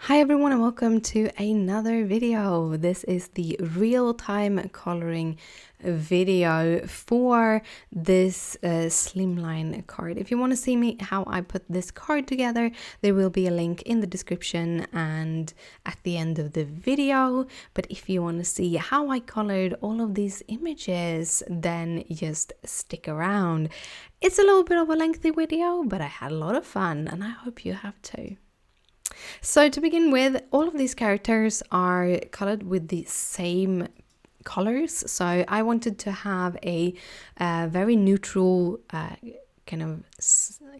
Hi everyone and welcome to another video. This is the real-time coloring video for this Slimline card. If you want to see me how I put this card together, there will be a link in the description and at the end of the video. But if you want to see how I colored all of these images, then just stick around. It's a little bit of a lengthy video, but I had a lot of fun and I hope you have too. So to begin with, all of these characters are colored with the same colors. So I wanted to have a very neutral kind of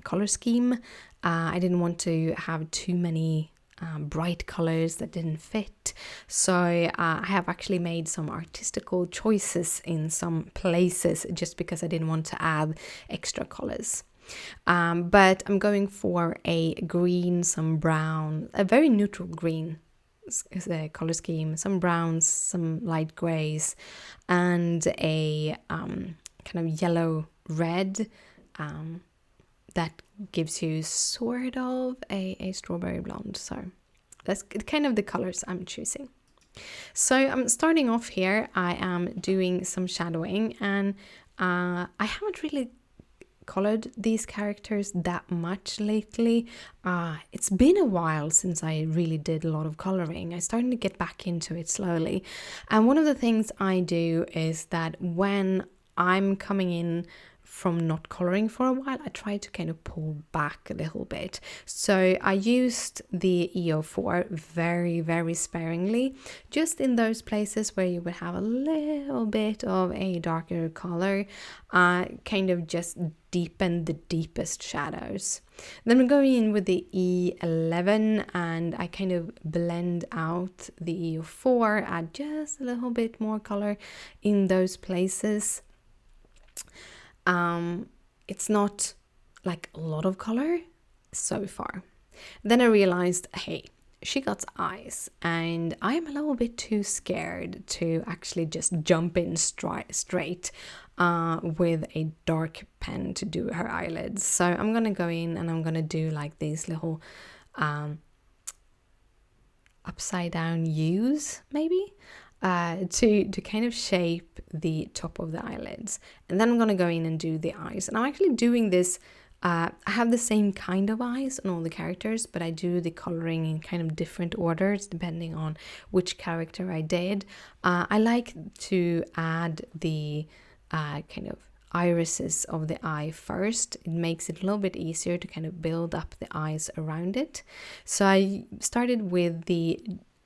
color scheme. I didn't want to have too many bright colors that didn't fit. So I have actually made some artistical choices in some places just because I didn't want to add extra colors. But I'm going for a green, some brown, a very neutral green color scheme, some browns, some light grays, and a kind of yellow red that gives you sort of a strawberry blonde. So that's kind of the colors I'm choosing. So I'm starting off here. I am doing some shadowing, and I haven't really colored these characters that much lately. It's been a while since I really did a lot of coloring. I'm starting to get back into it slowly. And one of the things I do is that when I'm coming in from not coloring for a while, I try to kind of pull back a little bit. So I used the EO4 very, very sparingly, just in those places where you would have a little bit of a darker color, kind of just deepen the deepest shadows. Then I'm going in with the E11 and I kind of blend out the EO4, add just a little bit more color in those places. It's not like a lot of color so far. Then I realized, hey, she got eyes and I'm a little bit too scared to actually just jump in straight with a dark pen to do her eyelids. So I'm gonna go in and I'm gonna do like these little upside down U's maybe. To kind of shape the top of the eyelids, and then I'm gonna go in and do the eyes. And I'm actually doing this. I have the same kind of eyes on all the characters, but I do the coloring in kind of different orders depending on which character I did. I like to add the kind of irises of the eye first. It makes it a little bit easier to kind of build up the eyes around it. So I started with the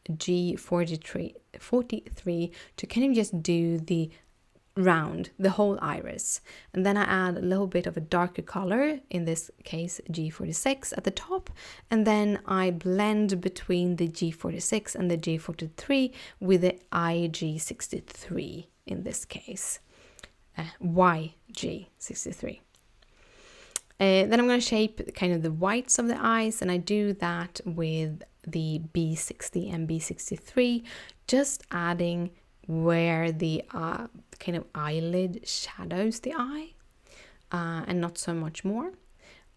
G43 to kind of just do the whole iris, and then I add a little bit of a darker color, in this case G46 at the top, and then I blend between the G46 and the G43 with the IG63 in this case, YG63. Then I'm going to shape kind of the whites of the eyes, and I do that with the B60 and B63, just adding where the kind of eyelid shadows the eye, and not so much more.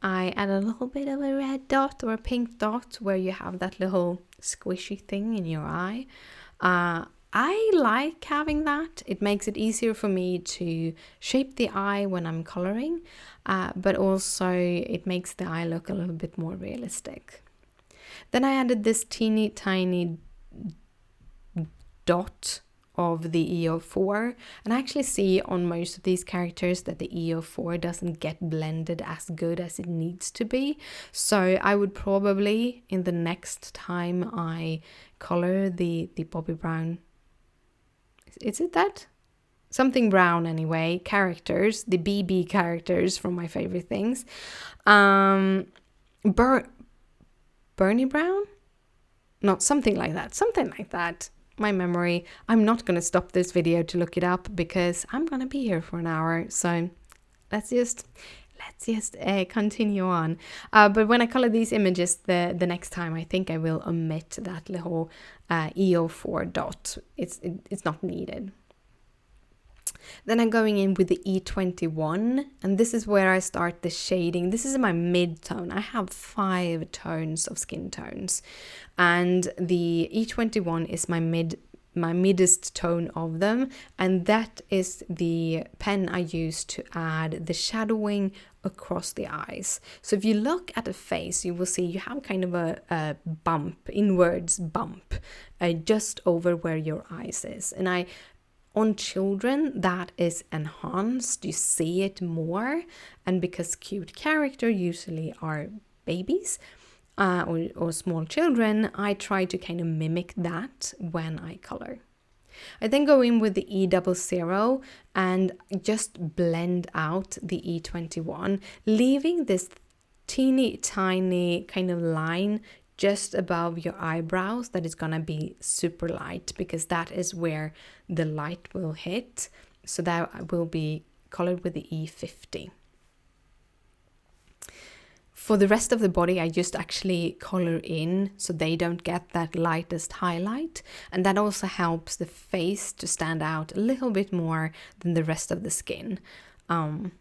I add a little bit of a red dot or a pink dot where you have that little squishy thing in your eye. I like having that. It makes it easier for me to shape the eye when I'm coloring, but also it makes the eye look a little bit more realistic. Then I added this teeny tiny dot of the EO4, and I actually see on most of these characters that the EO4 doesn't get blended as good as it needs to be. So I would probably, in the next time I color the Bobby Brown, is it that? Something brown anyway, characters, the BB characters from my favorite things. Bernie Brown? Not something like that. My memory. I'm not going to stop this video to look it up because I'm going to be here for an hour. So let's just continue on. But when I color these images the next time, I think I will omit that little EO4 dot. It's not needed. Then I'm going in with the E21, and this is where I start the shading. This is my mid-tone. I have 5 tones of skin tones, and the E21 is my middest tone of them, and that is the pen I use to add the shadowing across the eyes. So if you look at the face, you will see you have kind of a bump, inwards bump, just over where your eyes is. And on children, that is enhanced. You see it more, and because cute characters usually are babies, or small children, I try to kind of mimic that when I color. I then go in with the E00 and just blend out the E21, leaving this teeny tiny kind of line just above your eyebrows that is gonna be super light, because that is where the light will hit. So that will be colored with the E50. For the rest of the body, I just actually color in so they don't get that lightest highlight. And that also helps the face to stand out a little bit more than the rest of the skin. And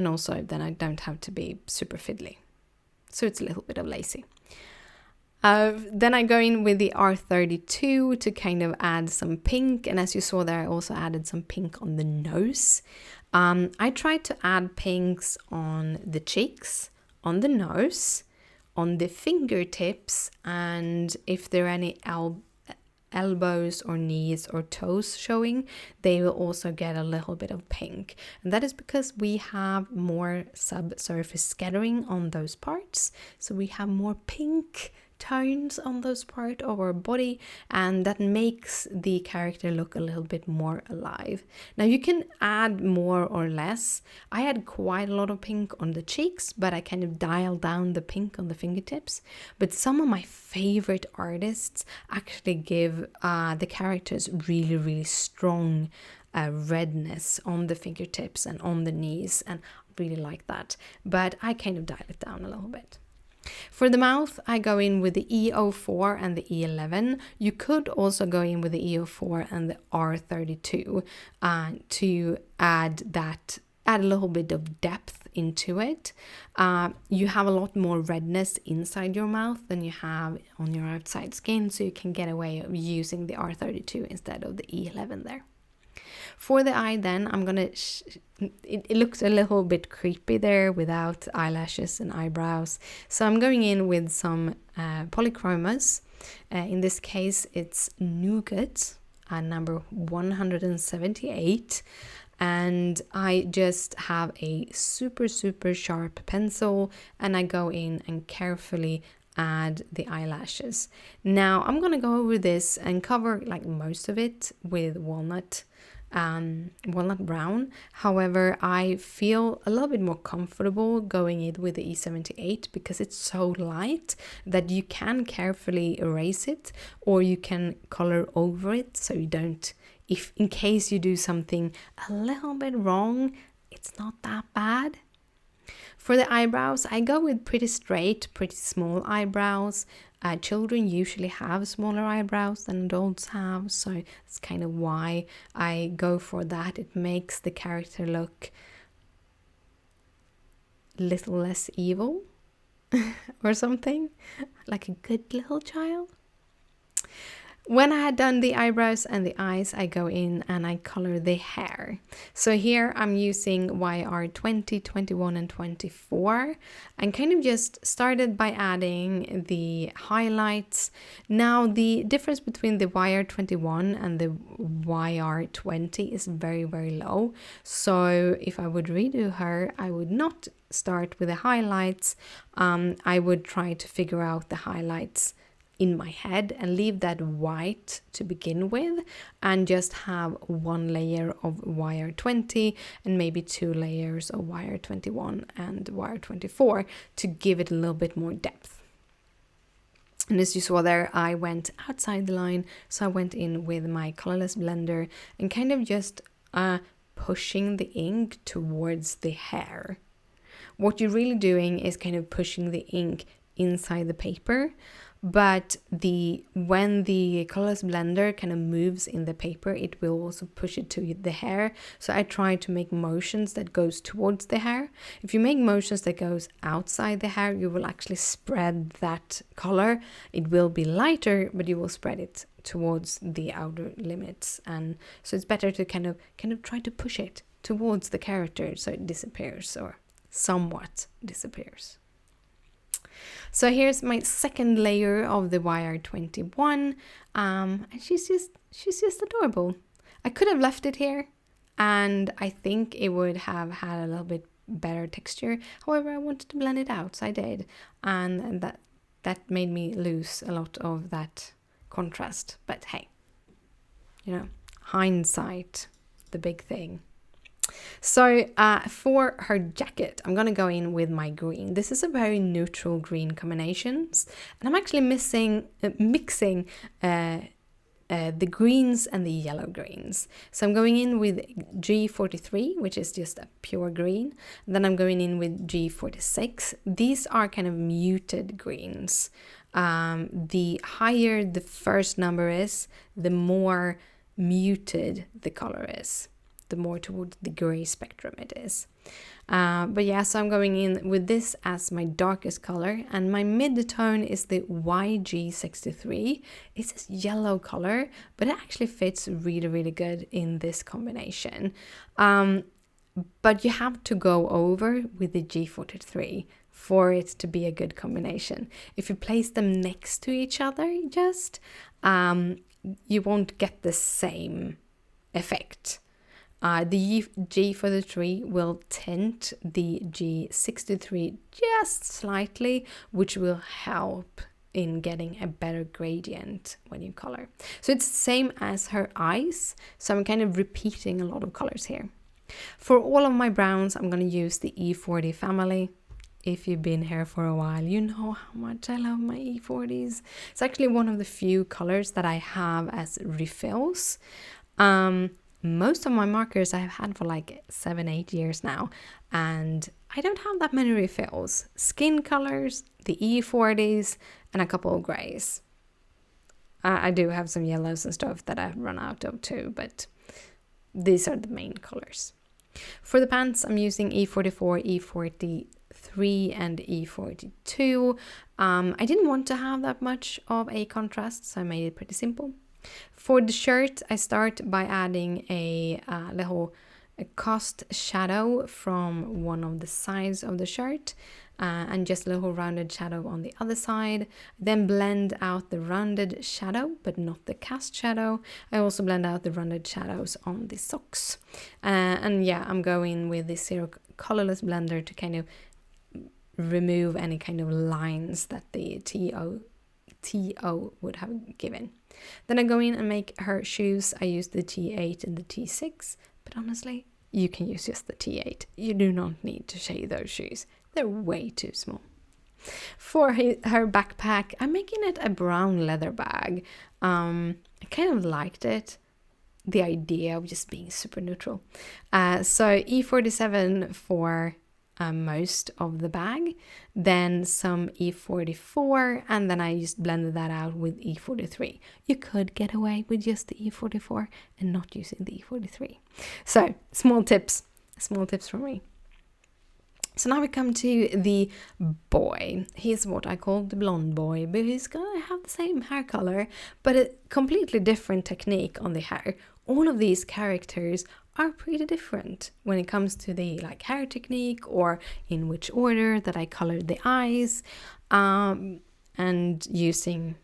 also then I don't have to be super fiddly. So it's a little bit of lazy. Then I go in with the R32 to kind of add some pink. And as you saw there, I also added some pink on the nose. I tried to add pinks on the cheeks, on the nose, on the fingertips, and if there are any elbows or knees or toes showing, they will also get a little bit of pink. And that is because we have more subsurface scattering on those parts. So we have more pink tones on those parts of our body, and that makes the character look a little bit more alive. Now you can add more or less. I had quite a lot of pink on the cheeks, but I kind of dialed down the pink on the fingertips. But some of my favorite artists actually give the characters really, really strong redness on the fingertips and on the knees, and I really like that. But I kind of dial it down a little bit. For the mouth, I go in with the E04 and the E11. You could also go in with the E04 and the R32 to add a little bit of depth into it. You have a lot more redness inside your mouth than you have on your outside skin, so you can get away with using the R32 instead of the E11 there. For the eye then, I'm gonna, it looks a little bit creepy there without eyelashes and eyebrows. So I'm going in with some Polychromos. In this case, it's Nougat, number 178. And I just have a super, super sharp pencil, and I go in and carefully add the eyelashes. Now I'm gonna go over this and cover like most of it with walnut brown. However, I feel a little bit more comfortable going in with the E78 because it's so light that you can carefully erase it, or you can color over it so you don't, if in case you do something a little bit wrong, it's not that bad. For the eyebrows, I go with pretty straight, pretty small eyebrows. Children usually have smaller eyebrows than adults have, so that's kind of why I go for that. It makes the character look a little less evil or something, like a good little child. When I had done the eyebrows and the eyes, I go in and I color the hair. So here I'm using YR20, 21 and 24, and kind of just started by adding the highlights. Now the difference between the YR21 and the YR20 is very, very low. So if I would redo her, I would not start with the highlights. I would try to figure out the highlights in my head and leave that white to begin with, and just have one layer of YR20 and maybe 2 layers of YR21 and YR24 to give it a little bit more depth. And as you saw there, I went outside the line, so I went in with my colorless blender and kind of just pushing the ink towards the hair. What you're really doing is kind of pushing the ink inside the paper. but when the colorless blender kind of moves in the paper, it will also push it to the hair. So I try to make motions that goes towards the hair. If you make motions that goes outside the hair, you will actually spread that color. It will be lighter, but you will spread it towards the outer limits, and so it's better to kind of try to push it towards the character so it disappears, or somewhat disappears. So here's my second layer of the YR21, and she's just adorable. I could have left it here, and I think it would have had a little bit better texture. However, I wanted to blend it out, so I did, and that made me lose a lot of that contrast. But hey, you know, hindsight, the big thing. So for her jacket, I'm gonna go in with my green. This is a very neutral green combinations, and I'm actually mixing the greens and the yellow greens. So I'm going in with G43, which is just a pure green. Then I'm going in with G46. These are kind of muted greens. The higher the first number is, the more muted the color is, the more towards the gray spectrum it is. But yeah, so I'm going in with this as my darkest color, and my mid-tone is the YG63. It's this yellow color, but it actually fits really, really good in this combination. But you have to go over with the G43 for it to be a good combination. If you place them next to each other, you won't get the same effect. The G43 will tint the G63 just slightly, which will help in getting a better gradient when you color. So it's the same as her eyes, so I'm kind of repeating a lot of colors here. For all of my browns, I'm going to use the E40 family. If you've been here for a while, you know how much I love my E40s. It's actually one of the few colors that I have as refills. Most of my markers I've had for like 7-8 years now, and I don't have that many refills. Skin colors, the E40s, and a couple of grays. I do have some yellows and stuff that I've run out of too, but these are the main colors. For the pants, I'm using E44, E43, and E42. I didn't want to have that much of a contrast, so I made it pretty simple. For the shirt, I start by adding a little cast shadow from one of the sides of the shirt, and just a little rounded shadow on the other side. Then blend out the rounded shadow, but not the cast shadow. I also blend out the rounded shadows on the socks. And yeah, I'm going with the zero colorless blender to kind of remove any kind of lines that the TO would have given. Then I go in and make her shoes. I use the T8 and the T6, but honestly, you can use just the T8. You do not need to shade those shoes. They're way too small. For her backpack, I'm making it a brown leather bag. I kind of liked it, the idea of just being super neutral. So E47 for most of the bag, then some E44, and then I just blended that out with E43. You could get away with just the E44 and not using the E43. So small tips from me. So now we come to the boy. He's what I call the blonde boy, but he's gonna have the same hair color, but a completely different technique on the hair. All of these characters are pretty different when it comes to the hair technique, or in which order that I colored the eyes, and using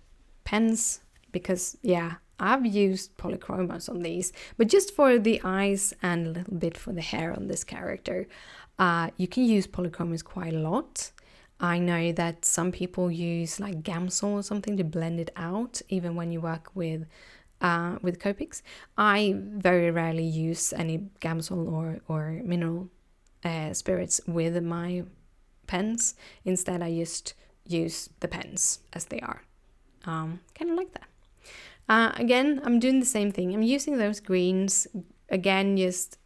pens, because yeah, I've used Polychromos on these, but just for the eyes and a little bit for the hair on this character. You can use Polychromos quite a lot. I know that some people use Gamsol or something to blend it out, even when you work with Copics. I very rarely use any Gamsol or mineral spirits with my pens. Instead, I just use the pens as they are. Kind of like that. Again, I'm doing the same thing. I'm using those greens. Again, just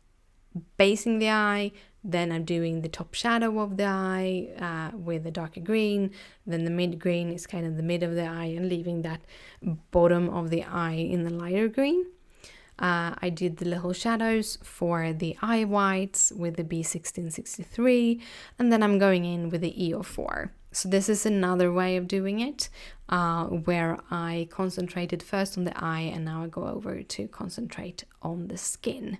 basing the eye, Then I'm doing the top shadow of the eye with the darker green. Then the mid green is kind of the mid of the eye, and leaving that bottom of the eye in the lighter green. I did the little shadows for the eye whites with the B1663, and then I'm going in with the E04. So this is another way of doing it, where I concentrated first on the eye, and now I go over to concentrate on the skin.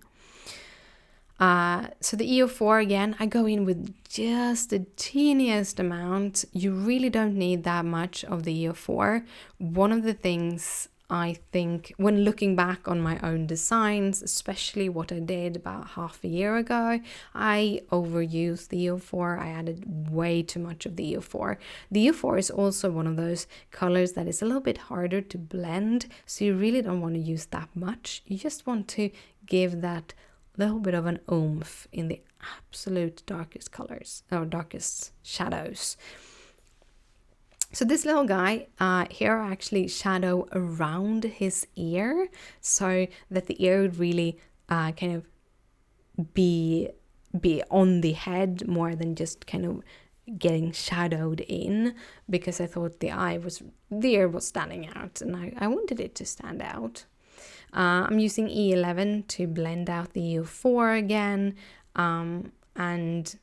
So the E04, again, I go in with just the teeniest amount. You really don't need that much of the E04. One of the things I think when looking back on my own designs, especially what I did about half a year ago, I overused the E04. I added way too much of the E04. The E04 is also one of those colors that is a little bit harder to blend, so you really don't want to use that much. You just want to give that little bit of an oomph in the absolute darkest colors or darkest shadows. So this little guy, here I actually shadow around his ear so that the ear would really kind of be on the head more than just kind of getting shadowed in, because I thought the ear was standing out, and I wanted it to stand out. I'm using E11 to blend out the E04 again, and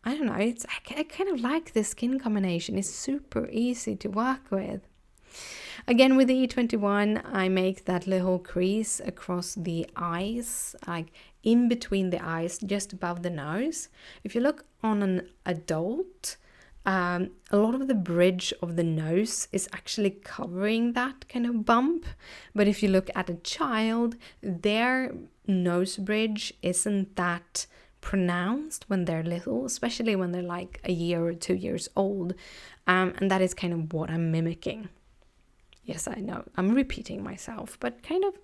I don't know, I kind of like the skin combination. It's super easy to work with. Again, with the E21, I make that little crease across the eyes, like in between the eyes, just above the nose. If you look on an adult, a lot of the bridge of the nose is actually covering that kind of bump. But if you look at a child, their nose bridge isn't that pronounced when they're little, especially when they're like a year or 2 years old, and that is kind of what I'm mimicking. Yes, I know I'm repeating myself, but kind of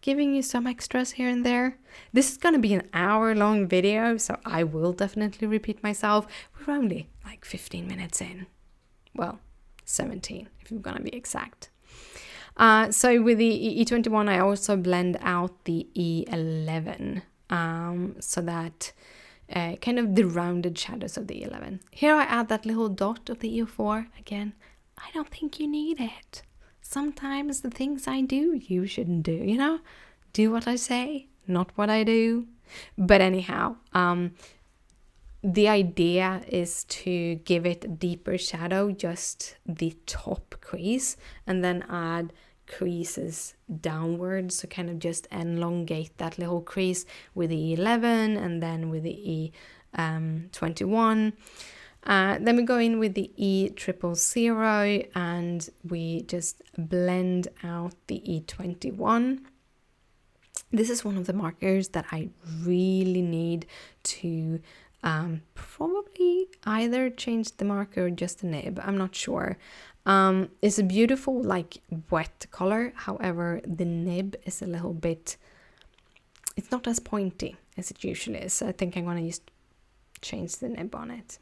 giving you some extras here and there. This is gonna be an hour-long video, so I will definitely repeat myself. We're only like 15 minutes in. Well, 17 if you're gonna be exact. So with the E21, I also blend out the E11. So that kind of the rounded shadows of the E11. Here I add that little dot of the E04. Again, I don't think you need it. Sometimes the things I do, you shouldn't do, you know? Do what I say, not what I do. But anyhow, the idea is to give it a deeper shadow, just the top crease, and then add creases downwards, so kind of just elongate that little crease with the E11 and then with the E21. Then we go in with the E000 and we just blend out the E21. This is one of the markers that I really need to probably either change the marker or just the nib. I'm not sure. It's a beautiful like wet color. However, the nib is a little bit, it's not as pointy as it usually is. So I think I'm going to just change the nib on it.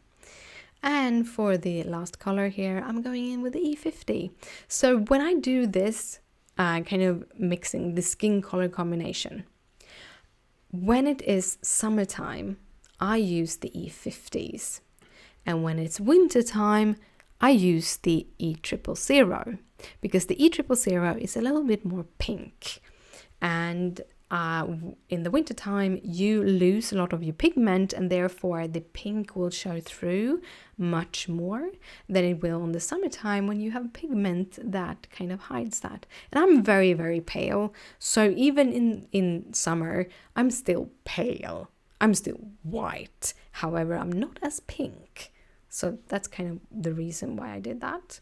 And for the last color here, I'm going in with the E50. So when I do this kind of mixing the skin color combination, when it is summertime, I use the E50s. And when it's winter time, I use the E000 because the E000 is a little bit more pink, and in the winter time you lose a lot of your pigment, and therefore the pink will show through much more than it will in the summertime when you have pigment that kind of hides that. And I'm very, very pale, so even in summer I'm still pale, I'm still white, however I'm not as pink. So that's kind of the reason why I did that.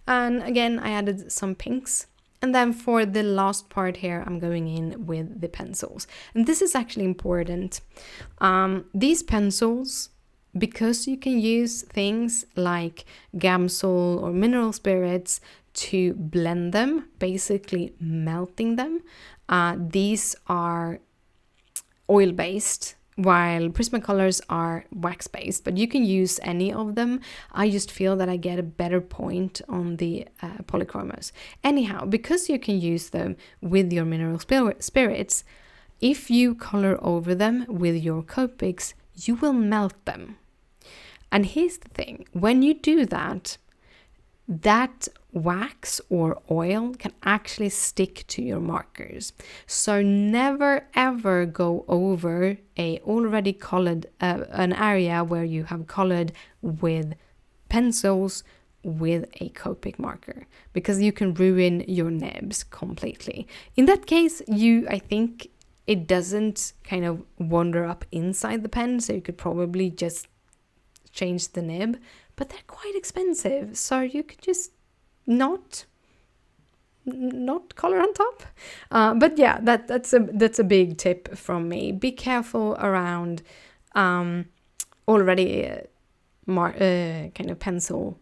And again, I added some pinks. And then for the last part here, I'm going in with the pencils. And this is actually important. These pencils, because you can use things like Gamsol or mineral spirits to blend them, basically melting them. These are oil-based, while Prismacolors are wax-based, but you can use any of them. I just feel that I get a better point on the Polychromos. Anyhow, because you can use them with your mineral spirits, if you color over them with your Copics, you will melt them. And here's the thing, when you do that, that wax or oil can actually stick to your markers. So never ever go over a already colored an area where you have colored with pencils with a Copic marker, because you can ruin your nibs completely. In that case, I think it doesn't kind of wander up inside the pen, so you could probably just change the nib, but they're quite expensive, so you could just not color on top. But yeah, that's a big tip from me. Be careful around already kind of pencil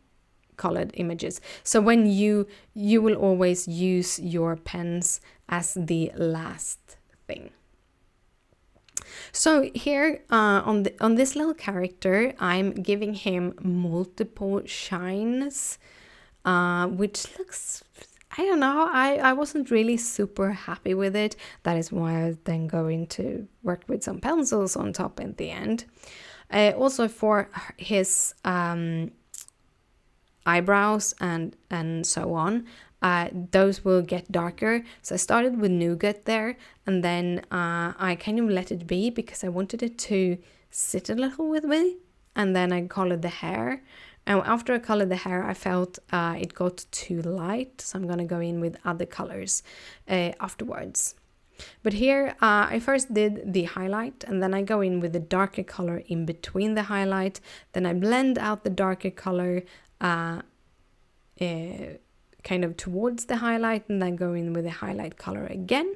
colored images. So when you will always use your pens as the last thing. So here on this little character, I'm giving him multiple shines, which looks, I don't know, I wasn't really super happy with it. That is why I was then going to work with some pencils on top at the end. Also for his eyebrows and so on, those will get darker. So I started with nougat there, and then I kind of let it be because I wanted it to sit a little with me, and then I colored the hair. And after I colored the hair, I felt it got too light, so I'm gonna go in with other colors afterwards. But here I first did the highlight, and then I go in with the darker color in between the highlight. Then I blend out the darker color kind of towards the highlight, and then go in with the highlight color again.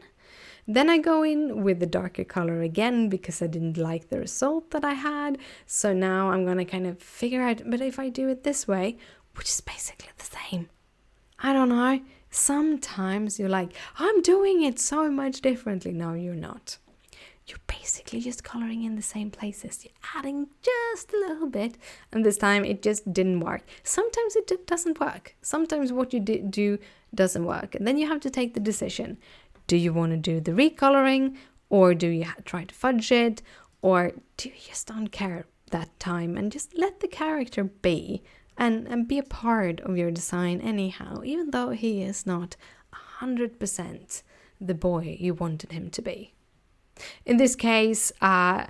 Then I go in with the darker color again because I didn't like the result that I had. So now I'm gonna kind of figure out, but if I do it this way, which is basically the same, I don't know, sometimes you're like, I'm doing it so much differently. No, you're not. You're basically just coloring in the same places. You're adding just a little bit, and this time it just didn't work. Sometimes it doesn't work. Sometimes what you do doesn't work, and then you have to take the decision. Do you want to do the recoloring, or do you try to fudge it, or do you just don't care that time and just let the character be and be a part of your design anyhow, even though he is not 100% the boy you wanted him to be? In this case, I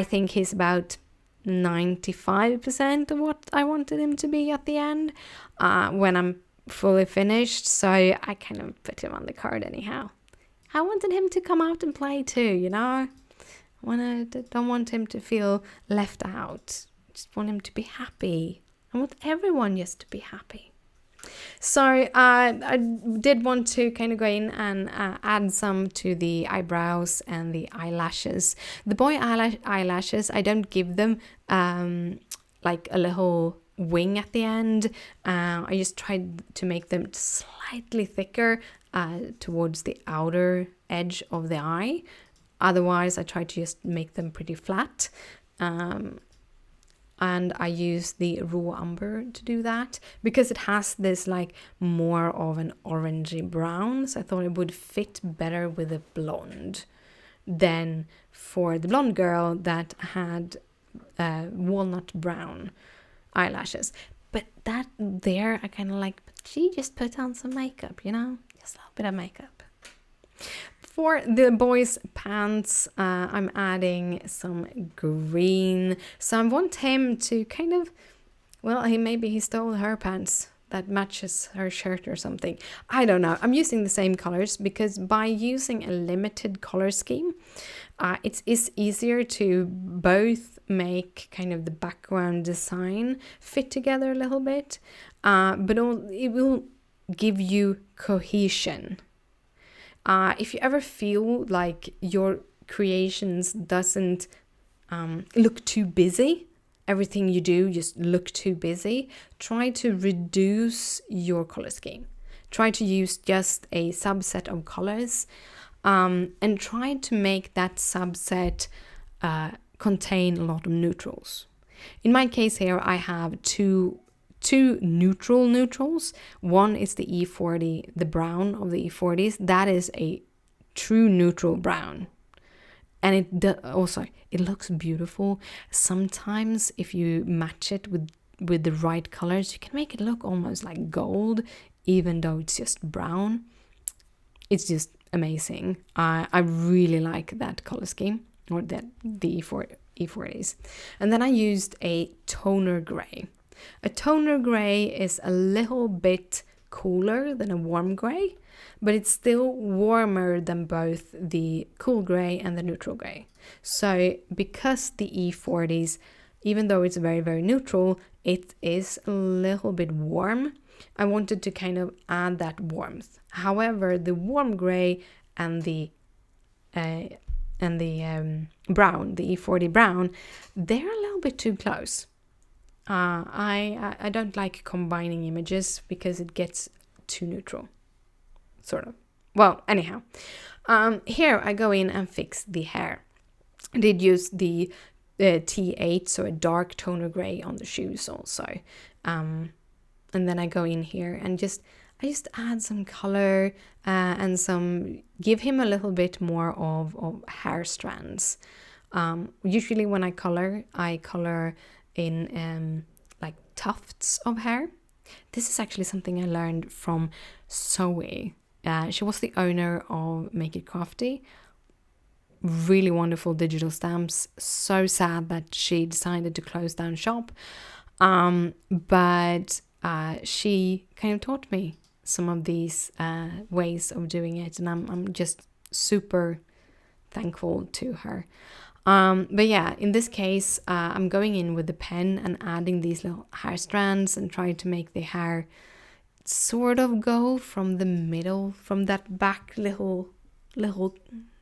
think he's about 95% of what I wanted him to be at the end when I'm fully finished, so I kind of put him on the card anyhow. I wanted him to come out and play too, you know? Don't want him to feel left out. Just want him to be happy. I want everyone just to be happy. So I did want to kind of go in and add some to the eyebrows and the eyelashes. The boy eyelashes, I don't give them like a little wing at the end. I just tried to make them slightly thicker towards the outer edge of the eye. Otherwise, I tried to just make them pretty flat. And I use the raw umber to do that because it has this like more of an orangey brown. So I thought it would fit better with a blonde than for the blonde girl that had walnut brown eyelashes. But that there, I kind of like, but she just put on some makeup, you know, just a little bit of makeup. For the boy's pants, I'm adding some green. So I want him to kind of, well, maybe he stole her pants that matches her shirt or something. I don't know. I'm using the same colors because by using a limited color scheme, it's easier to both make kind of the background design fit together a little bit, but it will give you cohesion. If you ever feel like your creations doesn't look too busy, everything you do just look too busy, try to reduce your color scheme. Try to use just a subset of colors and try to make that subset contain a lot of neutrals. In my case here, I have two neutrals. One is the E40, the brown of the E40s. That is a true neutral brown. And it looks beautiful. Sometimes if you match it with the right colors, you can make it look almost like gold, even though it's just brown. It's just amazing. I really like that color scheme, or the E40s. And then I used a toner gray. A toner gray is a little bit cooler than a warm gray, but it's still warmer than both the cool gray and the neutral gray. So because the E40s, even though it's very, very neutral, it is a little bit warm, I wanted to kind of add that warmth. However, the warm gray and the brown, the E40 brown, they're a little bit too close. I don't like combining images because it gets too neutral, sort of. Well, anyhow, here I go in and fix the hair. I did use the T8, so a dark toner gray on the shoes also. And then I go in here and I just add some color and give him a little bit more of hair strands. Usually when I color in like tufts of hair. This is actually something I learned from Zoe. She was the owner of Make It Crafty. Really wonderful digital stamps. So sad that she decided to close down shop. But she kind of taught me some of these ways of doing it, and I'm just super thankful to her. But yeah, in this case, I'm going in with the pen and adding these little hair strands and trying to make the hair sort of go from the middle, from that back little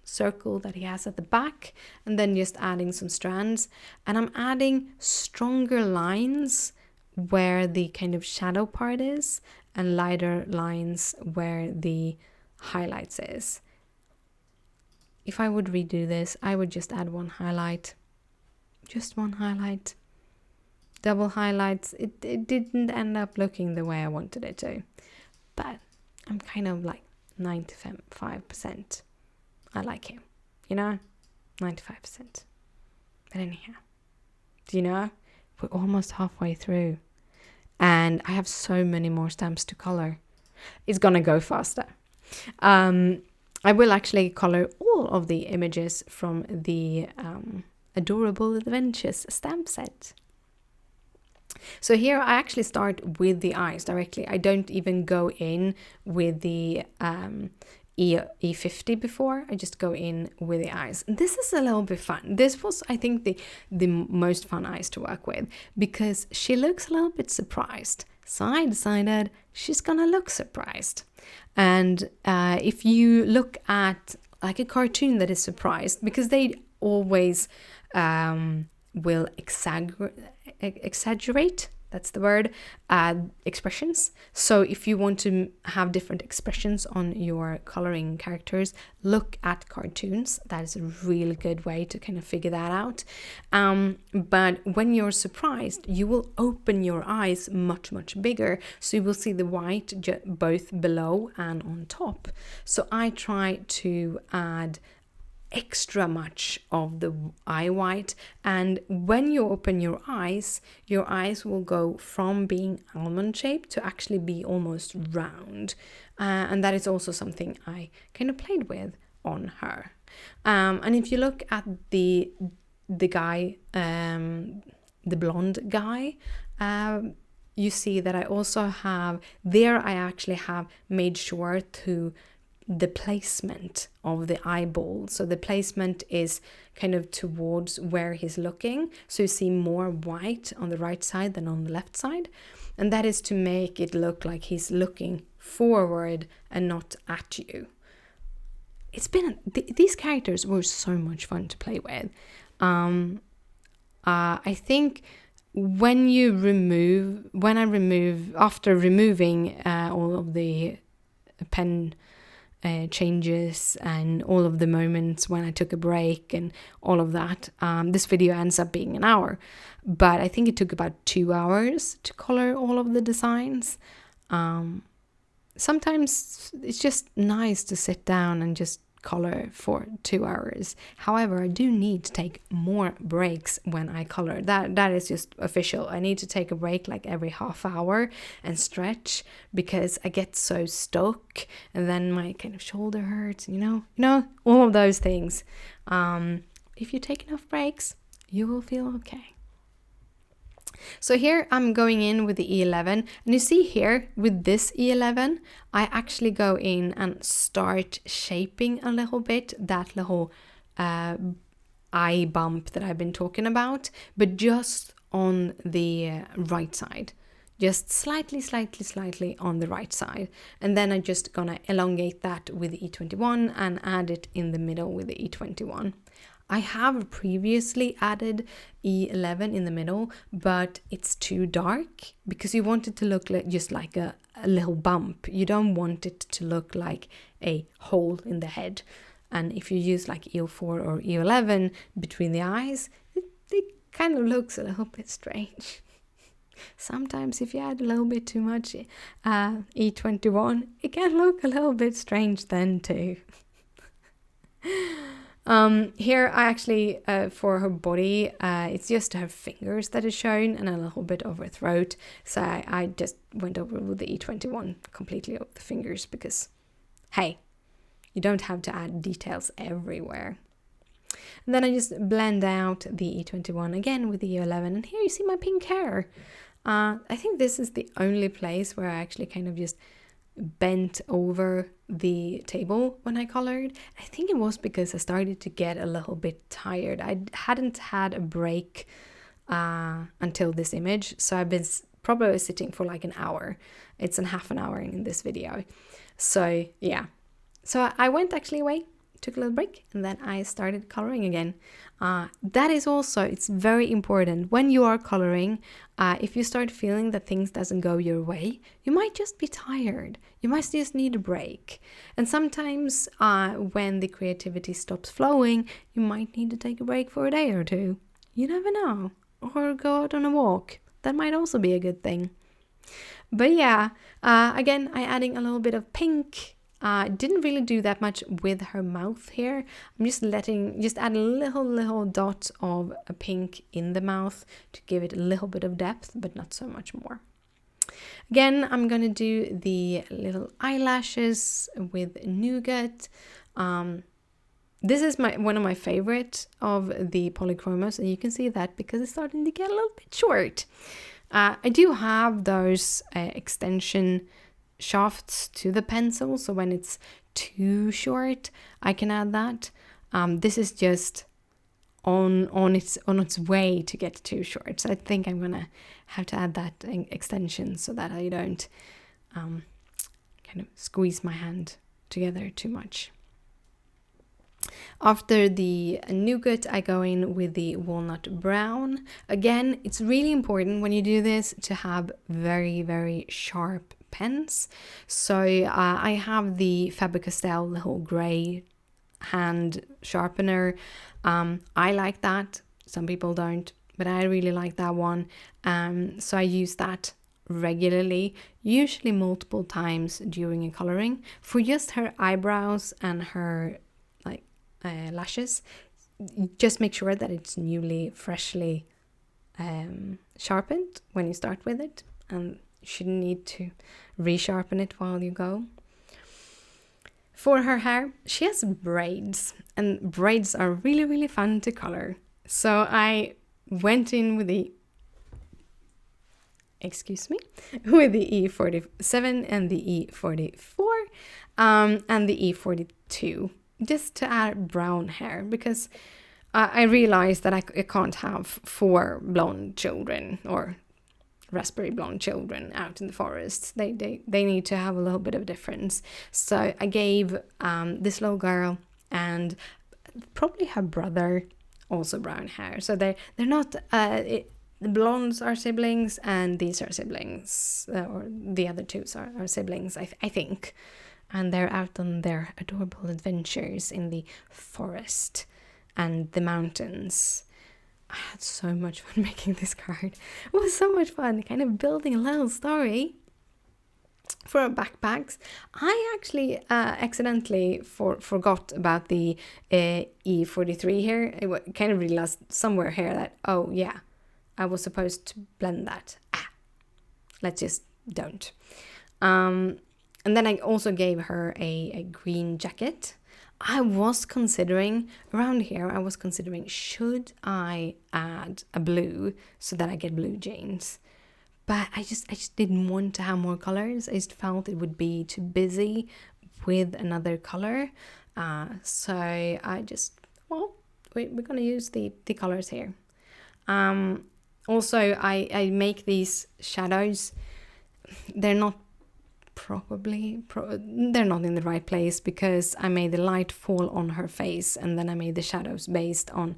circle that he has at the back, and then just adding some strands. And I'm adding stronger lines where the kind of shadow part is, and lighter lines where the highlights is. If I would redo this, I would just add one highlight. Just one highlight. Double highlights. It didn't end up looking the way I wanted it to. But I'm kind of like 95%. I like him. You know? 95%. But anyhow. Do you know? We're almost halfway through. And I have so many more stamps to color. It's gonna go faster. I will actually color all of the images from the Adorable Adventures stamp set. So here I actually start with the eyes directly. I don't even go in with the E50 before. I just go in with the eyes. And this is a little bit fun. This was, I think, the most fun eyes to work with, because she looks a little bit surprised. So I decided she's gonna look surprised. And if you look at like a cartoon that is surprised, because they always will exaggerate, that's the word, expressions. So if you want to have different expressions on your coloring characters, look at cartoons. That is a really good way to kind of figure that out. But when you're surprised, you will open your eyes much, much bigger. So you will see the white both below and on top. So I try to add extra much of the eye white, and when you open your eyes will go from being almond shaped to actually be almost round, and that is also something I kind of played with on her. And if you look at the guy, the blonde guy, you see that I also have there, I actually have made sure to the placement of the eyeball. So the placement is kind of towards where he's looking. So you see more white on the right side than on the left side. And that is to make it look like he's looking forward and not at you. It's been, these characters were so much fun to play with. I think after removing all of the pen changes and all of the moments when I took a break and all of that, this video ends up being an hour, but I think it took about 2 hours to color all of the designs. Sometimes it's just nice to sit down and just color for 2 hours. However, I do need to take more breaks when I color. That is just official. I need to take a break like every half hour and stretch, because I get so stuck and then my kind of shoulder hurts, you know, all of those things. If you take enough breaks, you will feel okay. So here I'm going in with the E11, and you see here with this E11 I actually go in and start shaping a little bit that little eye bump that I've been talking about, but just on the right side, just slightly on the right side. And then I'm just gonna elongate that with the E21 and add it in the middle with the E21. I have previously added E11 in the middle, but it's too dark because you want it to look like just like a little bump. You don't want it to look like a hole in the head. And if you use like E04 or E11 between the eyes, it kind of looks a little bit strange. Sometimes if you add a little bit too much E21, it can look a little bit strange then too. Here I actually, for her body, it's just her fingers that is shown and a little bit of her throat. So I just went over with the E21 completely over the fingers because, hey, you don't have to add details everywhere. And then I just blend out the E21 again with the E11. And here you see my pink hair. I think this is the only place where I actually kind of just bent over the table when I colored. I think it was because I started to get a little bit tired. I hadn't had a break until this image, so I've been probably sitting for like an hour. It's a half an hour in this video. So yeah, so I went actually away, took a little break, and then I started coloring again. That is also, it's very important when you are coloring. If you start feeling that things doesn't go your way, you might just be tired. You might just need a break. And sometimes when the creativity stops flowing, you might need to take a break for a day or two. You never know. Or go out on a walk. That might also be a good thing. But yeah, again, I'm adding a little bit of pink. Didn't really do that much with her mouth here. I'm just add a little dot of a pink in the mouth to give it a little bit of depth, but not so much more. Again, I'm gonna do the little eyelashes with Nougat. This is one of my favorite of the Polychromos, and you can see that because it's starting to get a little bit short. I do have those extension shafts to the pencil, so when it's too short I can add that. This is just on its way to get too short, so I think I'm gonna have to add that extension so that I don't kind of squeeze my hand together too much. After the Nougat, I go in with the walnut brown. Again, it's really important when you do this to have very sharp pens. So I have the Faber-Castell little grey hand sharpener. I like that. Some people don't, but I really like that one. So I use that regularly, usually multiple times during a coloring. For just her eyebrows and her lashes, just make sure that it's freshly sharpened when you start with it, and you shouldn't need to resharpen it while you go. For her hair, she has braids, and braids are really fun to color. So I went in with the E47 and the E44 and the E42, just to add brown hair, because I realized that I can't have 4 blonde children or raspberry blonde children out in the forest. They need to have a little bit of difference. So I gave this little girl and probably her brother also brown hair. So they're not the blondes are siblings and these are siblings, or the other two are siblings, I think. And they're out on their adorable adventures in the forest and the mountains. I had so much fun making this card. It was so much fun, kind of building a little story For backpacks, I actually accidentally forgot about the E43 here. I kind of realized somewhere here that, oh yeah, I was supposed to blend that. Let's just don't. And then I also gave her a green jacket. I was considering, around here, should I add a blue so that I get blue jeans? But I just didn't want to have more colors. I just felt it would be too busy with another color. So I just, well, we're going to use the colors here. Also, I make these shadows. They're not they're not in the right place because I made the light fall on her face, and then I made the shadows based on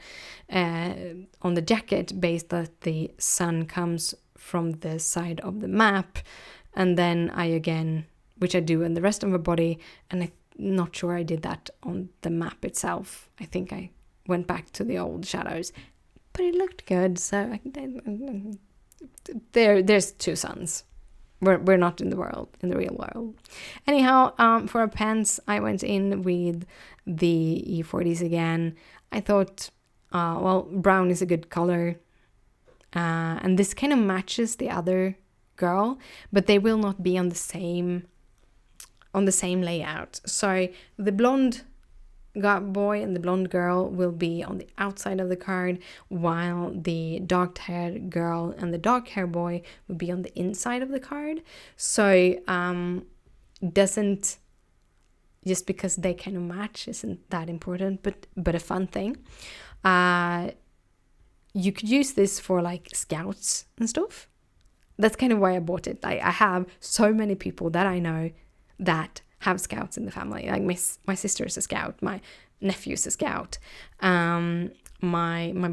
the jacket, based that the sun comes from the side of the map, and then I again, which I do in the rest of her body, and I'm not sure I did that on the map itself. I think I went back to the old shadows, but it looked good. So there's two suns. We're not in the real world. Anyhow, for our pants, I went in with the E40s again. I thought, well, brown is a good color. And this kind of matches the other girl, but they will not be on the same layout. So the blonde boy and the blonde girl will be on the outside of the card, while the dark-haired girl and the dark-haired boy will be on the inside of the card. So doesn't, just because they kind of match isn't that important, but a fun thing. You could use this for like scouts and stuff. That's kind of why I bought it. I have so many people that I know that have scouts in the family. Like my sister is a scout, my nephew is a scout, my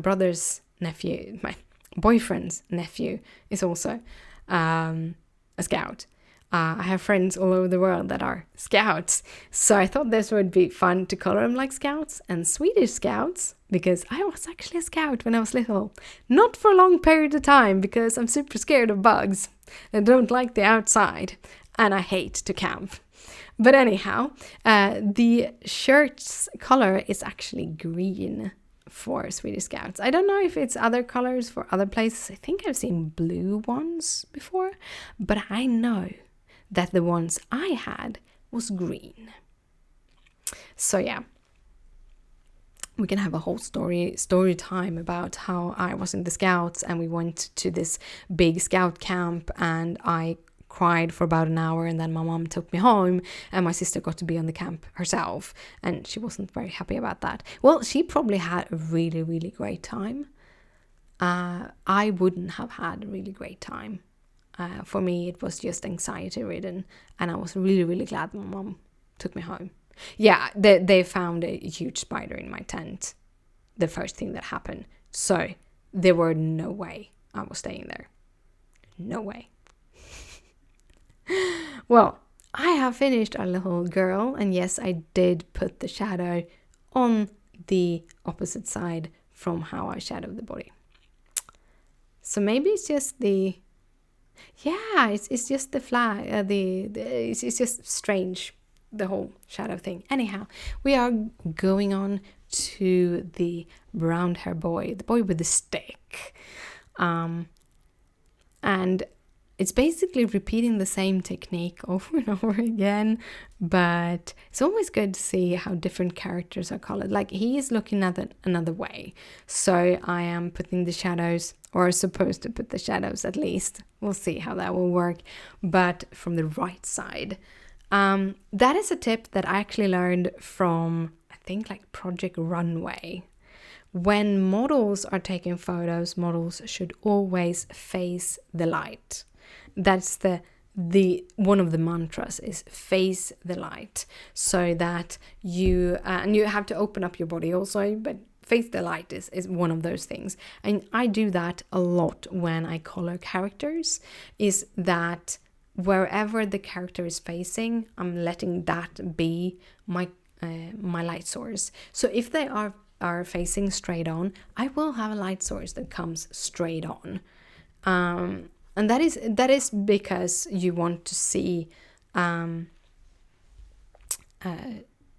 brother's nephew, my boyfriend's nephew is also a scout. I have friends all over the world that are scouts, so I thought this would be fun to color them like scouts and Swedish scouts, because I was actually a scout when I was little. Not for a long period of time, because I'm super scared of bugs and don't like the outside, and I hate to camp. But anyhow, the shirt's color is actually green for Swedish Scouts. I don't know if it's other colors for other places. I think I've seen blue ones before, but I know that the ones I had was green. So yeah, we can have a whole story time about how I was in the Scouts and we went to this big Scout camp and I cried for about an hour, and then my mom took me home and my sister got to be on the camp herself, and she wasn't very happy about that. Well, she probably had a really, really great time. I wouldn't have had a really great time. For me, it was just anxiety ridden, and I was really, really glad my mom took me home. Yeah, they found a huge spider in my tent, the first thing that happened. So there were no way I was staying there. No way. Well, I have finished our little girl, and yes, I did put the shadow on the opposite side from how I shadowed the body. So maybe it's just the, yeah, it's just the flag, it's just strange, the whole shadow thing. Anyhow, we are going on to the brown hair boy, the boy with the stick, and it's basically repeating the same technique over and over again, but it's always good to see how different characters are colored. Like, he is looking at it another way, so I am putting the shadows, or supposed to put the shadows at least. We'll see how that will work, but from the right side. That is a tip that I actually learned from, I think, like Project Runway. When models are taking photos, models should always face the light. That's the one of the mantras is face the light, so that you and you have to open up your body also, but face the light is one of those things. And I do that a lot when I color characters, is that wherever the character is facing, I'm letting that be my light source. So if they are facing straight on, I will have a light source that comes straight on. And that is because you want to see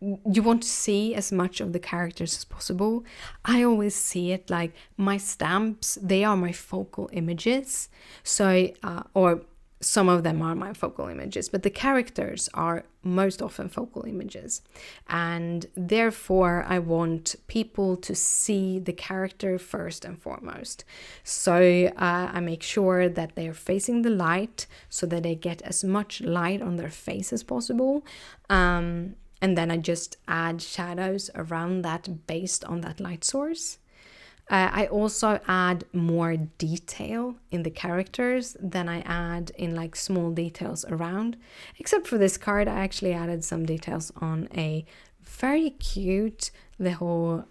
you want to see as much of the characters as possible. I always see it like my stamps, they are my focal images. So, or some of them are my focal images, but the characters are most often focal images. And therefore, I want people to see the character first and foremost. So I make sure that they are facing the light so that they get as much light on their face as possible. And then I just add shadows around that based on that light source. I also add more detail in the characters than I add in like small details around. Except for this card, I actually added some details on a very cute little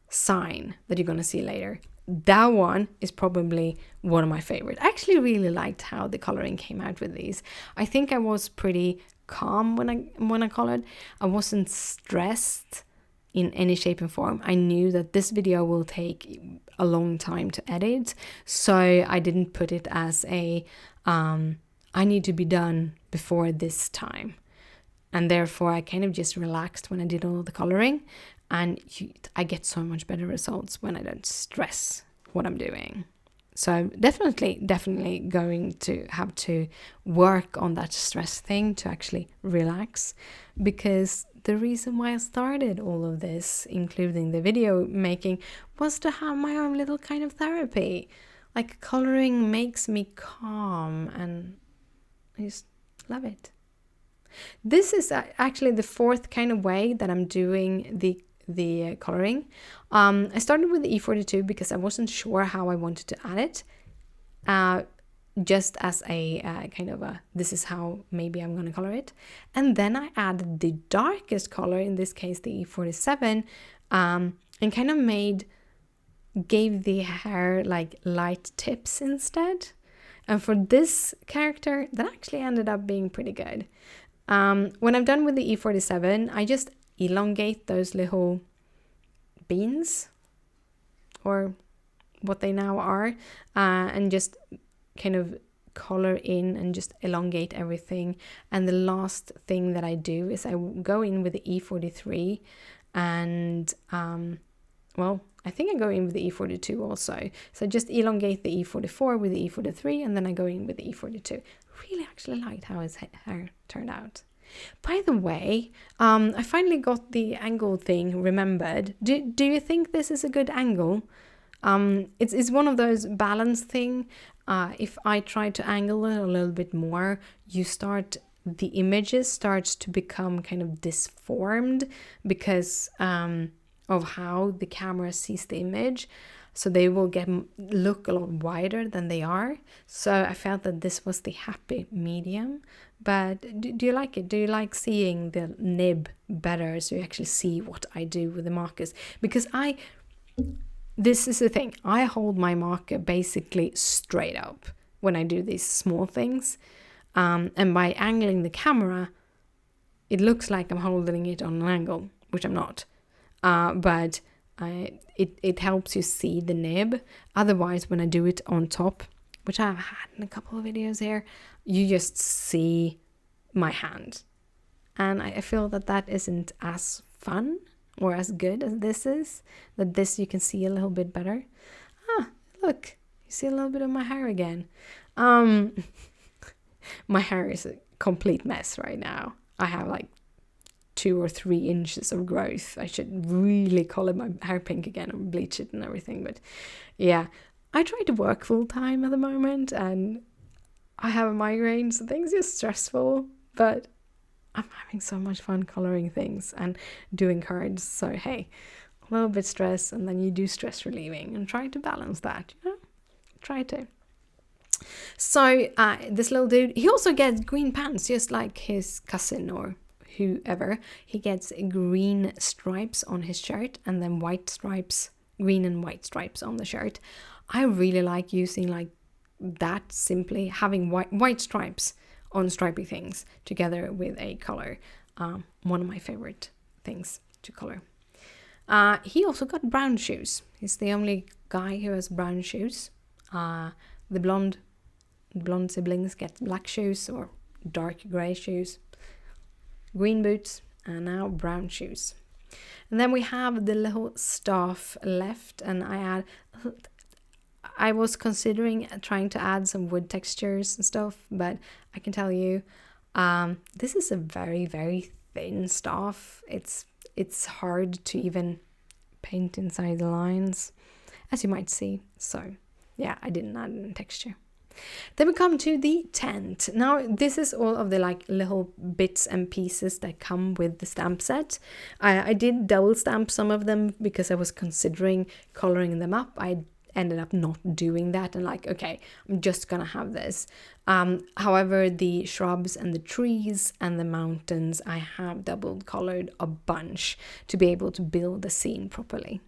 sign that you're gonna see later. That one is probably one of my favorite. I actually really liked how the coloring came out with these. I think I was pretty calm when I colored. I wasn't stressed in any shape and form. I knew that this video will take a long time to edit, so I didn't put it as a I need to be done before this time, and therefore I kind of just relaxed when I did all the coloring, and I get so much better results when I don't stress what I'm doing. So definitely going to have to work on that stress thing to actually relax, because the reason why I started all of this, including the video making, was to have my own little kind of therapy. Like, coloring makes me calm and I just love it. This is actually the fourth kind of way that I'm doing the coloring. I started with the E42 because I wasn't sure how I wanted to add it, just as a kind of a, this is how maybe I'm gonna color it. And then I added the darkest color, in this case the E47, and kind of gave the hair like light tips instead. And for this character, that actually ended up being pretty good. When I'm done with the E47, I just elongate those little beans, or what they now are, and just kind of color in and just elongate everything. And the last thing that I do is I go in with the E43 and well, I think I go in with the E42 also. So I just elongate the E44 with the E43, and then I go in with the E42. Really actually liked how his hair turned out. By the way, I finally got the angle thing remembered. Do you think this is a good angle? It's one of those balance thing. If I try to angle it a little bit more, the images starts to become kind of disformed because of how the camera sees the image. So they will look a lot wider than they are. So I felt that this was the happy medium. But do you like it? Do you like seeing the nib better, so you actually see what I do with the markers? Because this is the thing, I hold my marker basically straight up when I do these small things. And by angling the camera, it looks like I'm holding it on an angle, which I'm not. But it helps you see the nib. Otherwise, when I do it on top, which I've had in a couple of videos here, you just see my hand. And I feel that isn't as fun or as good as this is. That this you can see a little bit better. Look, you see a little bit of my hair again. My hair is a complete mess right now. I have like 2 or 3 inches of growth. I should really color my hair pink again and bleach it and everything. But yeah, I try to work full time at the moment, and I have a migraine, so things are stressful, but I'm having so much fun coloring things and doing cards. So hey, a little bit stress, and then you do stress relieving and try to balance that, you know? Try to. So this little dude, he also gets green pants, just like his cousin or whoever. He gets green stripes on his shirt, and then white stripes, green and white stripes on the shirt. I really like using like that, simply having white stripes on stripy things together with a color. One of my favorite things to color. He also got brown shoes. He's the only guy who has brown shoes. The blonde blonde siblings get black shoes or dark grey shoes, green boots, and now brown shoes. And then we have the little staff left, and I was considering trying to add some wood textures and stuff, but I can tell you, this is a very, very thin staff. It's hard to even paint inside the lines, as you might see. So yeah, I didn't add any texture. Then we come to the tent. Now this is all of the like little bits and pieces that come with the stamp set. I did double stamp some of them because I was considering coloring them up. I ended up not doing that and like, okay, I'm just gonna have this. However, the shrubs and the trees and the mountains, I have double colored a bunch to be able to build the scene properly.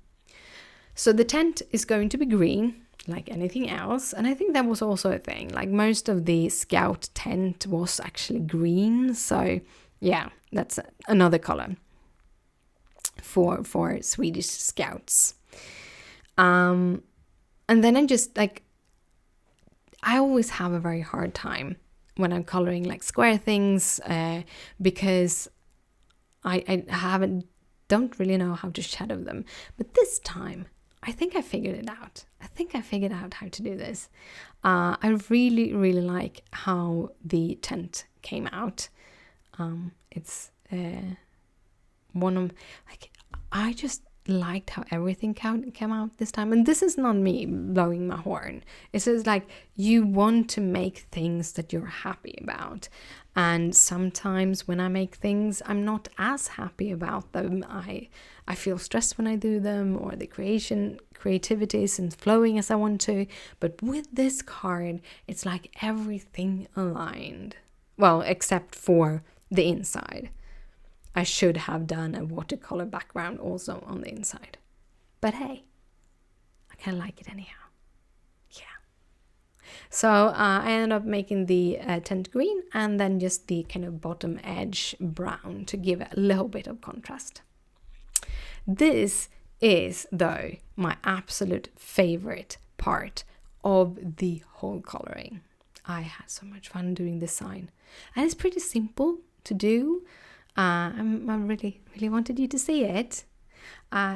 So the tent is going to be green like anything else, and I think that was also a thing. Like most of the scout tent was actually green, so yeah, that's another color for Swedish scouts. And then I just like, I always have a very hard time when I'm coloring like square things because I don't really know how to shadow them. But this time I think I figured it out. I think I figured out how to do this. I really, really like how the tent came out. It's one of, like, I just liked how everything came out this time. And this is not me blowing my horn. It's just like, you want to make things that you're happy about. And sometimes when I make things, I'm not as happy about them. I feel stressed when I do them, or the creativity isn't flowing as I want to. But with this card, it's like everything aligned. Well, except for the inside. I should have done a watercolor background also on the inside. But hey, I kind of like it anyhow. Yeah. So I ended up making the tent green and then just the kind of bottom edge brown to give a little bit of contrast. This is, though, my absolute favorite part of the whole coloring. I had so much fun doing this sign. And it's pretty simple to do. I really, really wanted you to see it.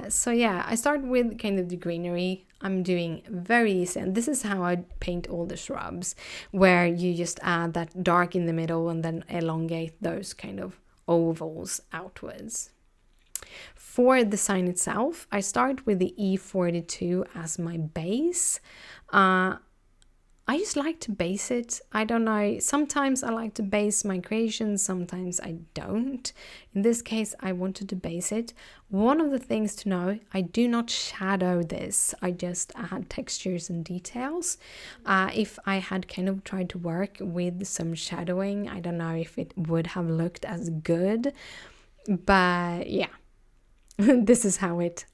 So yeah, I start with kind of the greenery. I'm doing very easy, and this is how I paint all the shrubs, where you just add that dark in the middle and then elongate those kind of ovals outwards. For the sign itself, I start with the E42 as my base. I just like to base it. I don't know, sometimes I like to base my creations, sometimes I don't. In this case, I wanted to base it. One of the things to know, I do not shadow this. I just add textures and details. If I had kind of tried to work with some shadowing, I don't know if it would have looked as good. But yeah, this is how it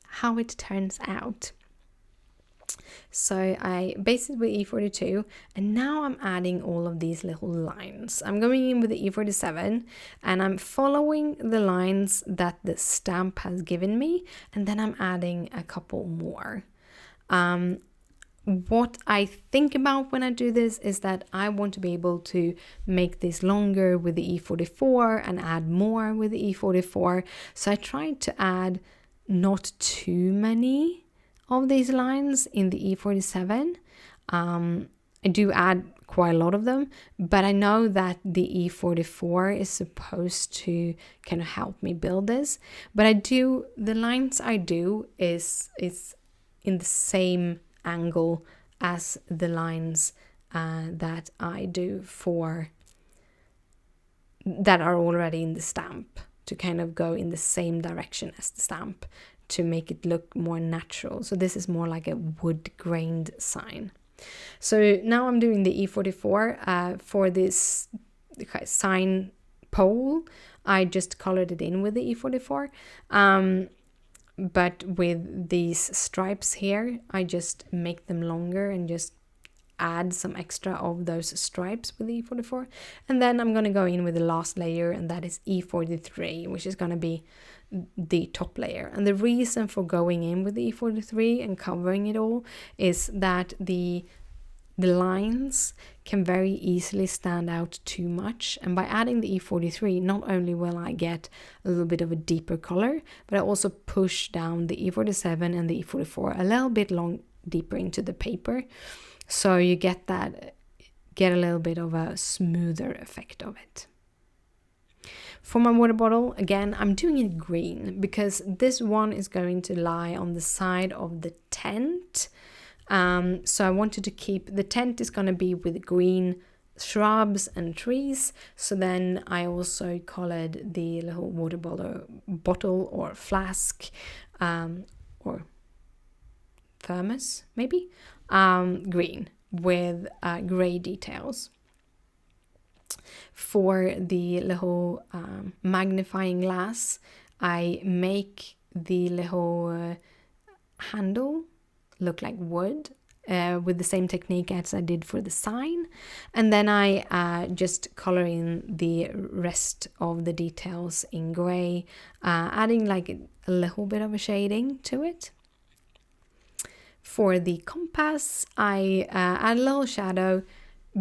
turns out. So I based it with E42, and now I'm adding all of these little lines. I'm going in with the E47 and I'm following the lines that the stamp has given me, and then I'm adding a couple more. What I think about when I do this is that I want to be able to make this longer with the E44 and add more with the E44. So I tried to add not too many of these lines in the E47. I do add quite a lot of them, but I know that the E44 is supposed to kind of help me build this. But the lines I do is in the same angle as the lines that I do that are already in the stamp, to kind of go in the same direction as the stamp, to make it look more natural. So this is more like a wood grained sign. So now I'm doing the E44 for this sign pole. I just colored it in with the E44. But with these stripes here, I just make them longer and just add some extra of those stripes with the E44. And then I'm going to go in with the last layer, and that is E43, which is going to be the top layer. And the reason for going in with the E43 and covering it all is that the the lines can very easily stand out too much. And by adding the E43, not only will I get a little bit of a deeper color, but I also push down the E47 and the E44 a little bit deeper into the paper. So you get a little bit of a smoother effect of it. For my water bottle, again, I'm doing it green because this one is going to lie on the side of the tent. So I wanted to keep, the tent is going to be with green shrubs and trees. So then I also colored the little water bottle or flask or thermos maybe, green with gray details. For the little magnifying glass, I make the little handle look like wood with the same technique as I did for the sign, and then I just color in the rest of the details in gray, adding like a little bit of a shading to it. For the compass, I add a little shadow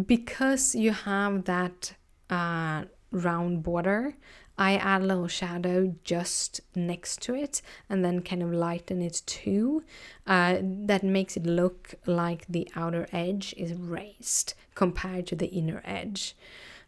because you have that round border. I add a little shadow just next to it and then kind of lighten it too. That makes it look like the outer edge is raised compared to the inner edge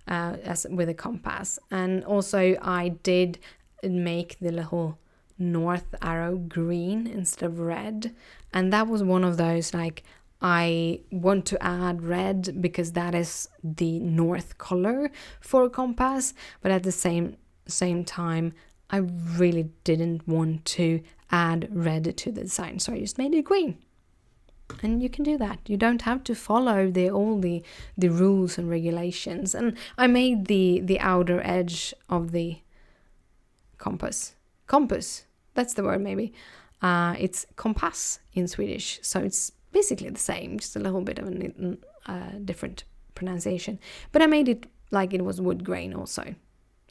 as with a compass. And also I did make the little north arrow green instead of red. And that was one of those like, I want to add red because that is the north color for a compass, but at the same time I really didn't want to add red to the design, so I just made it green. And you can do that. You don't have to follow all the rules and regulations. And I made the outer edge of the compass, that's the word maybe. It's kompass in Swedish, so it's basically the same, just a little bit of a different pronunciation. But I made it like it was wood grain also.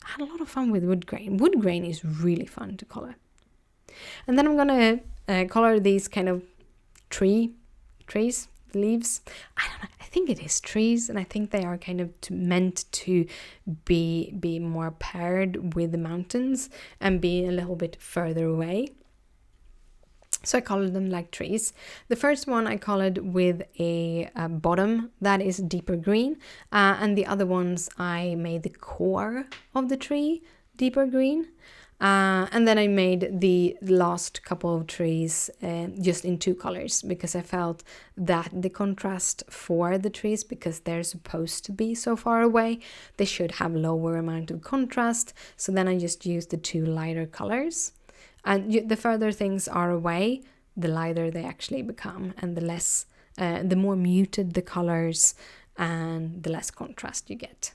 I had a lot of fun with wood grain. Wood grain is really fun to color. And then I'm gonna color these kind of trees, leaves. I don't know, I think it is trees, and I think they are kind of meant to be more paired with the mountains and be a little bit further away. So I colored them like trees. The first one I colored with a bottom that is deeper green, and the other ones I made the core of the tree deeper green. And then I made the last couple of trees just in two colors because I felt that the contrast for the trees, because they're supposed to be so far away, they should have lower amount of contrast. So then I just used the two lighter colors. And the further things are away, the lighter they actually become, and the more muted the colors and the less contrast you get.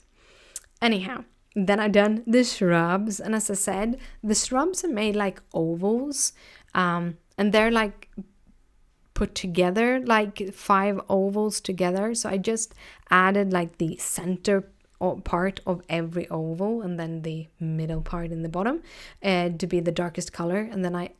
Anyhow, then I've done the shrubs, and as I said, the shrubs are made like ovals, and they're like put together, like 5 ovals together. So I just added like the center part of every oval and then the middle part in the bottom to be the darkest color, and then I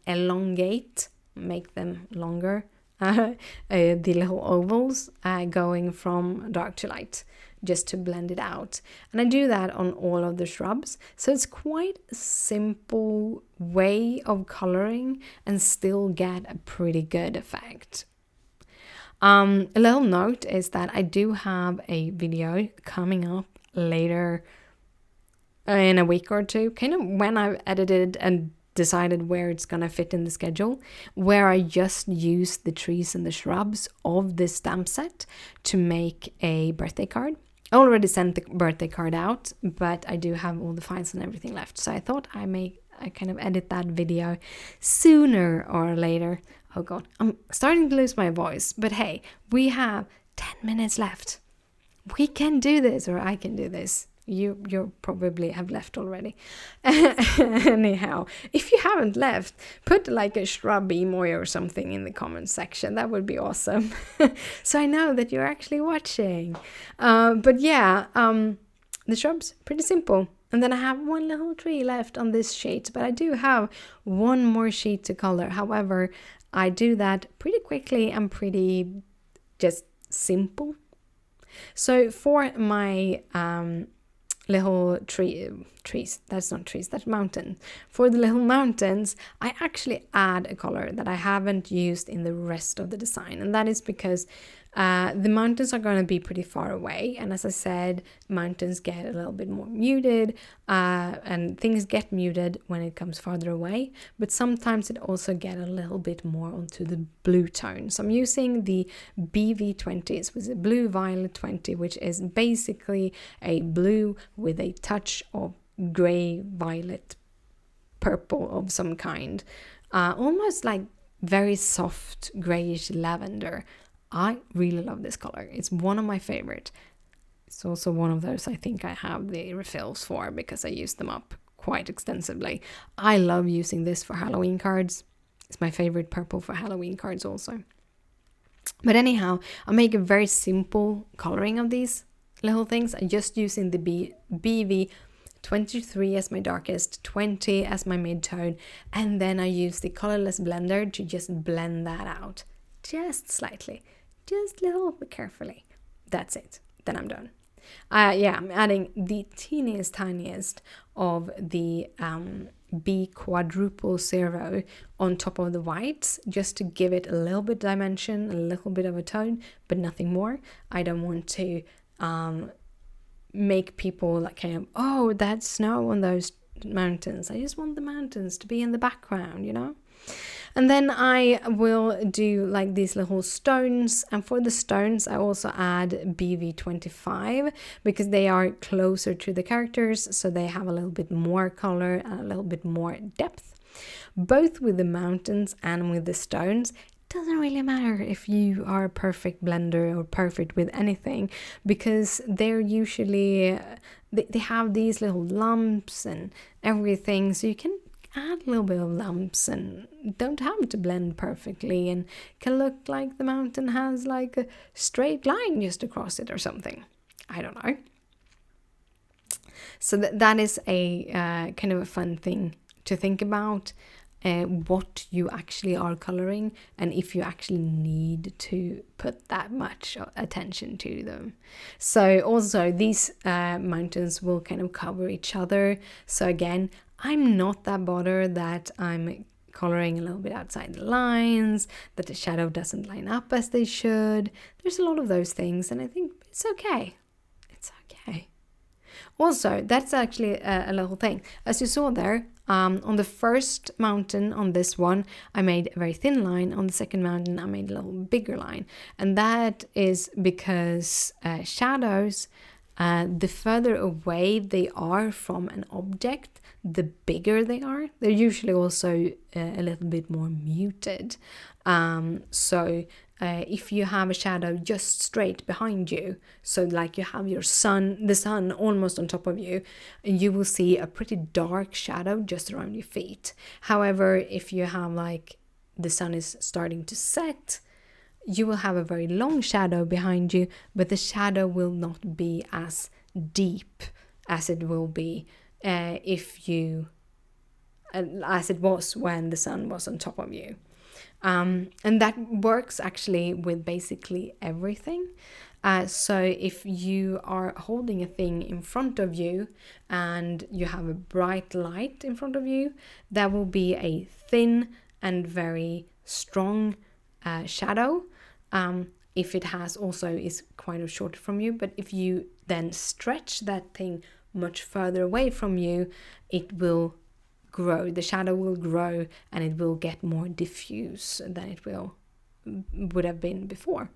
make them longer, the little ovals going from dark to light just to blend it out. And I do that on all of the shrubs, so it's quite a simple way of coloring and still get a pretty good effect. A little note is that I do have a video coming up later in a week or two, kind of when I've edited and decided where it's gonna fit in the schedule, where I just use the trees and the shrubs of this stamp set to make a birthday card. I already sent the birthday card out, but I do have all the files and everything left, so I thought I kind of edit that video sooner or later. Oh god, I'm starting to lose my voice, but hey, we have 10 minutes left. We can do this, or I can do this. You probably have left already. Anyhow, if you haven't left, put like a shrub emoji or something in the comment section. That would be awesome. So I know that you're actually watching. But yeah, the shrub's pretty simple. And then I have one little tree left on this sheet, but I do have one more sheet to color. However, I do that pretty quickly and pretty just simple. So for my little trees, that's not trees, that's mountain. For the little mountains, I actually add a color that I haven't used in the rest of the design, and that is because the mountains are going to be pretty far away, and as I said, mountains get a little bit more muted, and things get muted when it comes farther away, but sometimes it also get a little bit more onto the blue tone. So I'm using the BV20s with a blue violet 20, which is basically a blue with a touch of gray violet purple of some kind, almost like very soft grayish lavender. I really love this color. It's one of my favorite. It's also one of those I think I have the refills for because I use them up quite extensively. I love using this for Halloween cards. It's my favorite purple for Halloween cards also. But anyhow, I make a very simple coloring of these little things. I'm just using the BV 23 as my darkest, 20 as my mid-tone, and then I use the colorless blender to just blend that out just slightly, just a little bit carefully. That's it. Then I'm done. I'm adding the tiniest of the B quadruple 0 on top of the whites, just to give it a little bit dimension, a little bit of a tone, but nothing more. I don't want to make people like kind of, oh, that's snow on those mountains. I just want the mountains to be in the background, you know? And then I will do like these little stones, and for the stones I also add BV25 because they are closer to the characters, so they have a little bit more color and a little bit more depth. Both with the mountains and with the stones, it doesn't really matter if you are a perfect blender or perfect with anything, because they're usually, they have these little lumps and everything, so you can add a little bit of lumps and don't have to blend perfectly, and can look like the mountain has like a straight line just across it or something. I don't know. So that is a kind of a fun thing to think about, what you actually are coloring and if you actually need to put that much attention to them. So also these mountains will kind of cover each other. So again, I'm not that bothered that I'm coloring a little bit outside the lines, that the shadow doesn't line up as they should. There's a lot of those things, and I think it's okay. It's okay. Also, that's actually a little thing. As you saw there, on the first mountain on this one, I made a very thin line. On the second mountain, I made a little bigger line. And that is because shadows, the further away they are from an object, the bigger they are. They're usually also a little bit more muted. So if you have a shadow just straight behind you, so like you have the sun almost on top of you, you will see a pretty dark shadow just around your feet. However, if you have like the sun is starting to set, you will have a very long shadow behind you, but the shadow will not be as deep as it will be as it was when the sun was on top of you. And that works actually with basically everything. So if you are holding a thing in front of you and you have a bright light in front of you, that will be a thin and very strong shadow. If it has also is quite a short from you, but if you then stretch that thing much further away from you, it will grow. The shadow will grow and it will get more diffuse than it would have been before.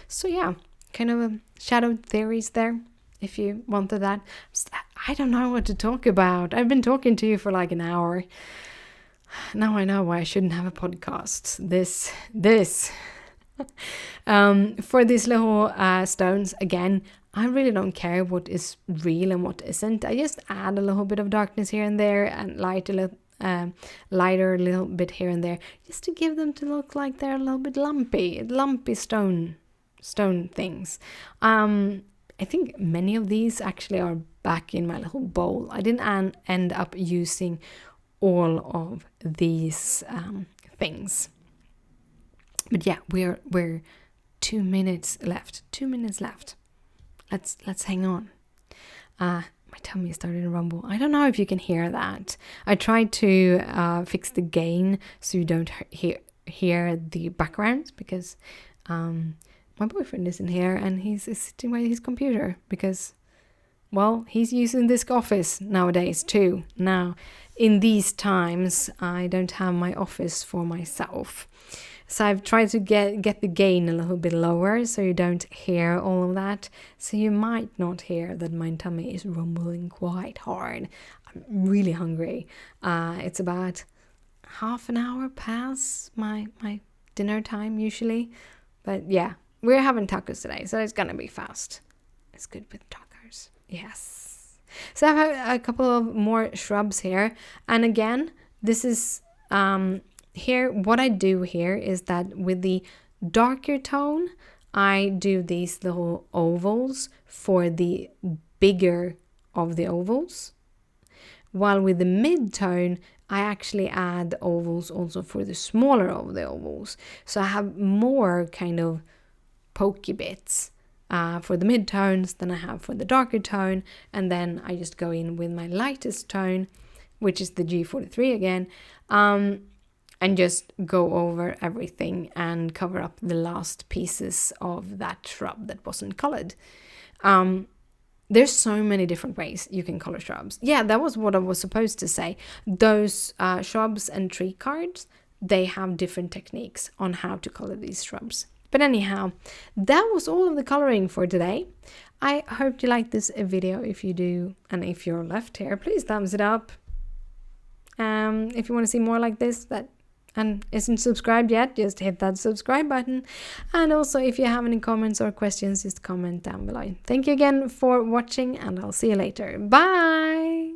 So yeah, kind of a shadow theories there, if you wanted that. I don't know what to talk about. I've been talking to you for like an hour. Now I know why I shouldn't have a podcast. This. For these little stones, again, I really don't care what is real and what isn't. I just add a little bit of darkness here and there and lighter a little bit here and there, just to give them to look like they're a little bit lumpy stone things. I think many of these actually are back in my little bowl. I didn't end up using all of these things. But yeah, we're 2 minutes left. 2 minutes left. let's hang on. My tummy started to rumble. I don't know if you can hear that. I tried to fix the gain so you don't hear the background, because my boyfriend isn't here and he's sitting by his computer because, well, he's using this office nowadays too. Now, in these times, I don't have my office for myself. So I've tried to get the gain a little bit lower so you don't hear all of that. So you might not hear that my tummy is rumbling quite hard. I'm really hungry. It's about half an hour past my dinner time usually. But yeah, we're having tacos today, so it's gonna be fast. It's good with tacos. Yes. So I have a couple of more shrubs here. And again, this is... here, what I do here is that with the darker tone, I do these little ovals for the bigger of the ovals. While with the mid-tone, I actually add ovals also for the smaller of the ovals. So I have more kind of pokey bits for the mid-tones than I have for the darker tone. And then I just go in with my lightest tone, which is the G43 again. And just go over everything and cover up the last pieces of that shrub that wasn't colored. There's so many different ways you can color shrubs. Yeah, that was what I was supposed to say. Those shrubs and tree cards, they have different techniques on how to color these shrubs. But anyhow, that was all of the coloring for today. I hope you liked this video. If you do, and if you're left here, please thumbs it up. If you want to see more like this, and isn't subscribed yet, just hit that subscribe button. And also, if you have any comments or questions, just comment down below. Thank you again for watching, and I'll see you later. Bye!